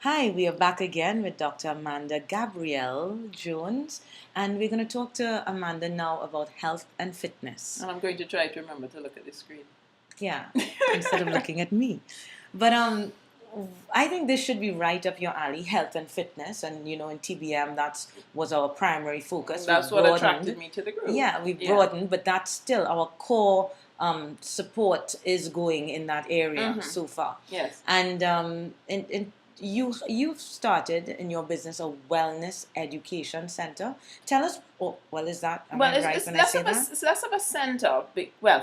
Hi, we are back again with Dr. Amanda Gabrielle Jones, and we're going to talk to Amanda now about health and fitness. And I'm going to try to remember to look at the screen. Yeah, instead of looking at me. But I think this should be right up your alley, health and fitness, and in TBM that was our primary focus. That's what attracted me to the group. Yeah, we broadened, but that's still our core support is going in that area so far. Yes. And you've started in your business a wellness education center. Tell us, what is that? It's less of a center.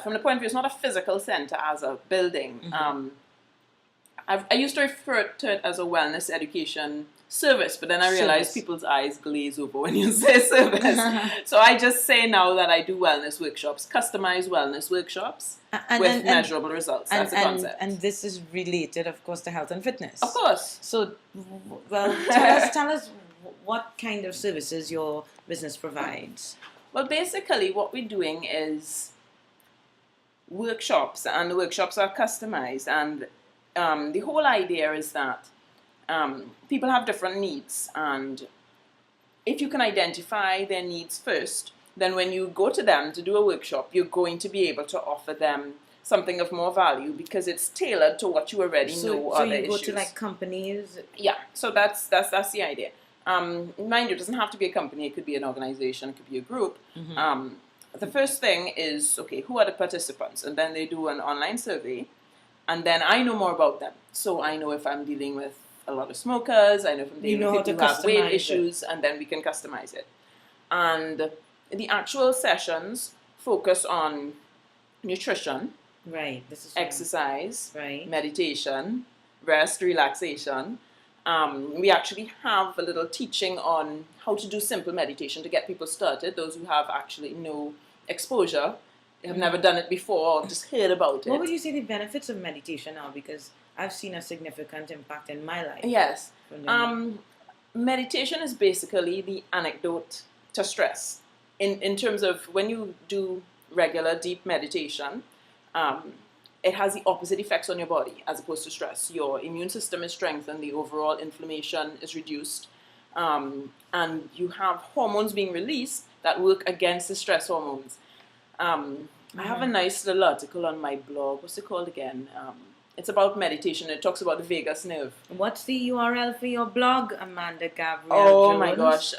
From the point of view, it's not a physical center as a building. I used to refer to it as a wellness education service, but then I realized people's eyes glaze over when you say service. So I just say now that I do wellness workshops, customized wellness workshops with measurable results. That's the concept. And this is related, of course, to health and fitness. Of course. So, tell us what kind of services your business provides. Well, basically, what we're doing is workshops, and the workshops are customized, and the whole idea is that people have different needs, and if you can identify their needs first, then when you go to them to do a workshop, you're going to be able to offer them something of more value because it's tailored to what you already know are the issues. So you go to companies? Yeah, so that's the idea. Mind you, it doesn't have to be a company, it could be an organization, it could be a group. The first thing is, okay, who are the participants? And then they do an online survey. And then I know more about them. So I know if I'm dealing with a lot of smokers, I know if I'm dealing with people who have weight issues, and then we can customize it. And the actual sessions focus on nutrition, exercise, meditation, rest, relaxation. We actually have a little teaching on how to do simple meditation to get people started, those who have actually no exposure. Have never done it before or just heard about it. What would you say the benefits of meditation are? Because I've seen a significant impact in my life. Yes. Meditation is basically the antidote to stress. In terms of when you do regular deep meditation, it has the opposite effects on your body as opposed to stress. Your immune system is strengthened, the overall inflammation is reduced, and you have hormones being released that work against the stress hormones. I have a nice little article on my blog. What's it called again? It's about meditation. It talks about the vagus nerve. What's the URL for your blog, Amanda Gabrielle Jones? My gosh.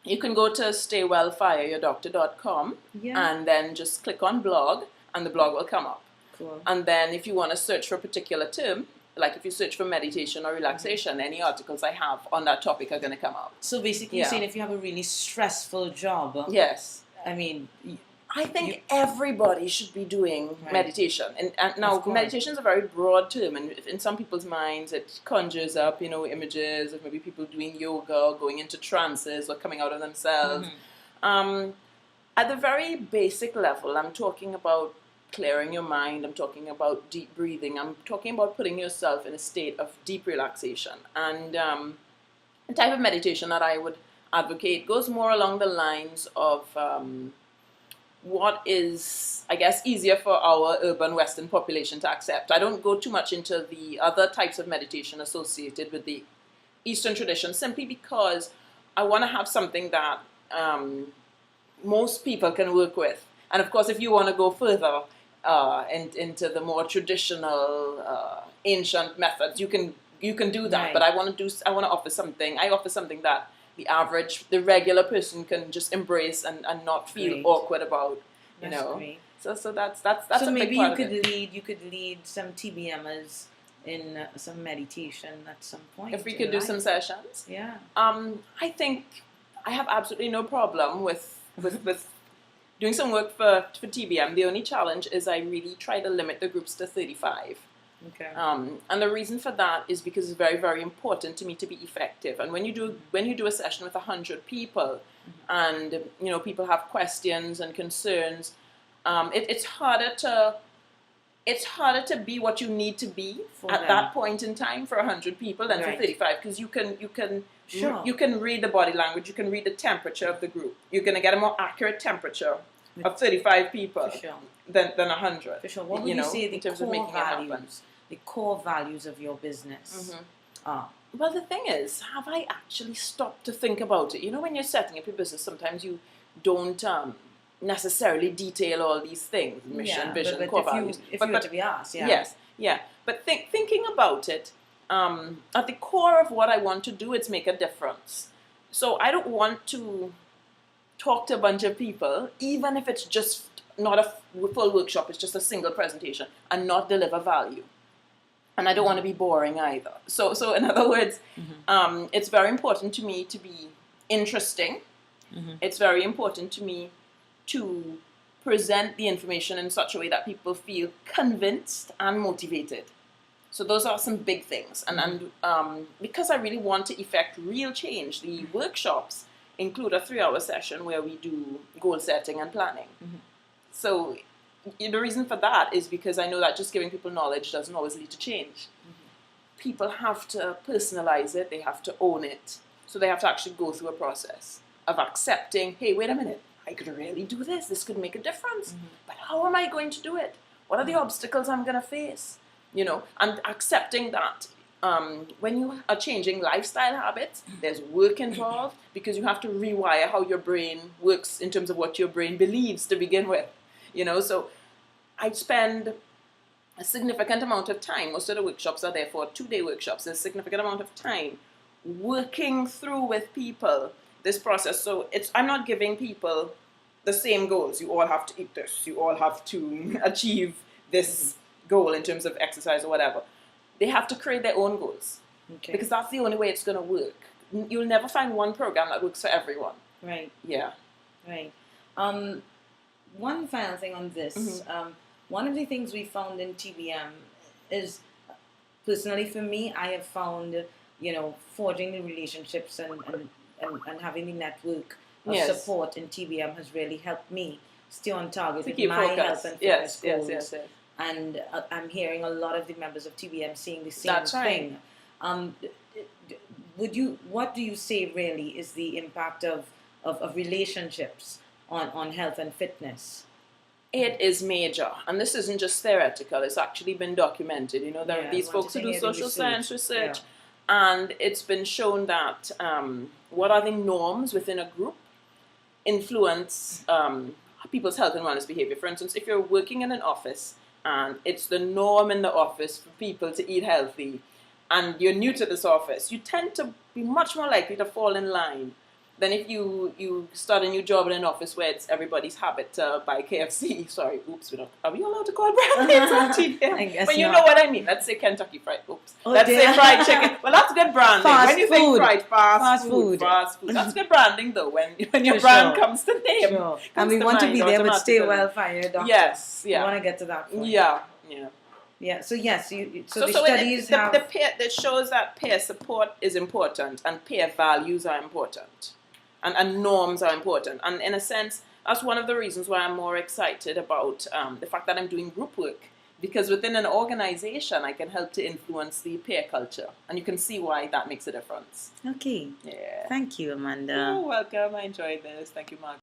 You can go to staywellfireyourdoctor.com and then just click on blog and the blog will come up. Cool. And then if you want to search for a particular term, like if you search for meditation or relaxation, any articles I have on that topic are going to come up. So basically you're saying if you have a really stressful job. Yes. I mean, I think everybody should be doing meditation. And now, meditation is a very broad term, and in some people's minds, it conjures up, images of maybe people doing yoga, or going into trances, or coming out of themselves. At the very basic level, I'm talking about clearing your mind, I'm talking about deep breathing, I'm talking about putting yourself in a state of deep relaxation. And the type of meditation that I would advocate goes more along the lines of what is, I guess, easier for our urban Western population to accept. I don't go too much into the other types of meditation associated with the Eastern tradition, simply because I want to have something that most people can work with. And of course, if you want to go further into the more traditional, ancient methods, you can do that. But I want to offer something. I offer something that the regular person can just embrace and not feel awkward about, Great. So that's so a maybe big part of it. you could lead some TBMers in some meditation at some point. If we could do some sessions. Yeah. I think I have absolutely no problem with doing some work for TBM. The only challenge is I really try to limit the groups to 35. Okay. And the reason for that is because it's very, very important to me to be effective. And when you do a session with 100 people, and people have questions and concerns, it's harder to be what you need to be at that point in time for 100 people than for 35, because you can read the body language, you can read the temperature of the group. You're going to get a more accurate temperature of 35 people than 100. For sure. What would you say the core values of your business? Ah. Well, the thing is, have I actually stopped to think about it? You know, when you're setting up your business, sometimes you don't necessarily detail all these things, mission, vision, but core if values. you were to be asked, yeah. Yes, yeah. But thinking about it, at the core of what I want to do is make a difference. So I don't want to talk to a bunch of people, even if it's just not a full workshop, it's just a single presentation, and not deliver value. And I don't want to be boring either. So in other words, it's very important to me to be interesting. It's very important to me to present the information in such a way that people feel convinced and motivated. So those are some big things. And because I really want to effect real change, the workshops include a 3-hour session where we do goal setting and planning. So the reason for that is because I know that just giving people knowledge doesn't always lead to change. People have to personalize it, they have to own it. So they have to actually go through a process of accepting, hey, wait a minute, I could really do this, this could make a difference. But how am I going to do it? What are the obstacles I'm going to face? You know, and accepting that when you are changing lifestyle habits, there's work involved because you have to rewire how your brain works in terms of what your brain believes to begin with. You know, so I spend a significant amount of time, most of the workshops are there for 2-day workshops, there's a significant amount of time working through with people this process. So I'm not giving people the same goals. You all have to eat this, you all have to achieve this goal in terms of exercise or whatever. They have to create their own goals. Because that's the only way it's going to work. You'll never find one program that works for everyone. Right. Yeah. Right. One final thing on this. One of the things we found in TBM is, personally for me, I have found, you know, forging the relationships and having the network of support in TBM has really helped me stay on target with my health and fitness goals. Yes. And I'm hearing a lot of the members of TBM saying the same thing. What do you say really is the impact of relationships on health and fitness? It is major, and this isn't just theoretical, it's actually been documented. You know, there are these folks who do social science research, and it's been shown that what are the norms within a group influence people's health and wellness behavior. For instance, if you're working in an office, and it's the norm in the office for people to eat healthy, and you're new to this office, you tend to be much more likely to fall in line than if you start a new job in an office where it's everybody's habit to buy KFC. Sorry, oops, are we allowed to call brand names on TBM? But you know what I mean. Let's say Kentucky Fried. Oops. Let's say fried chicken. Well, that's good branding. When you think fried, fast food. That's good branding, though. When your brand comes to name. Sure. And we want to be there with Stay Well Fire Doctor. Yes, yeah. We want to get to that point. Yeah. So yes, so the studies have... That shows that peer support is important and peer values are important. And norms are important. And in a sense, that's one of the reasons why I'm more excited about the fact that I'm doing group work. Because within an organization, I can help to influence the peer culture. And you can see why that makes a difference. Okay. Yeah. Thank you, Amanda. You're welcome. I enjoyed this. Thank you, Mark.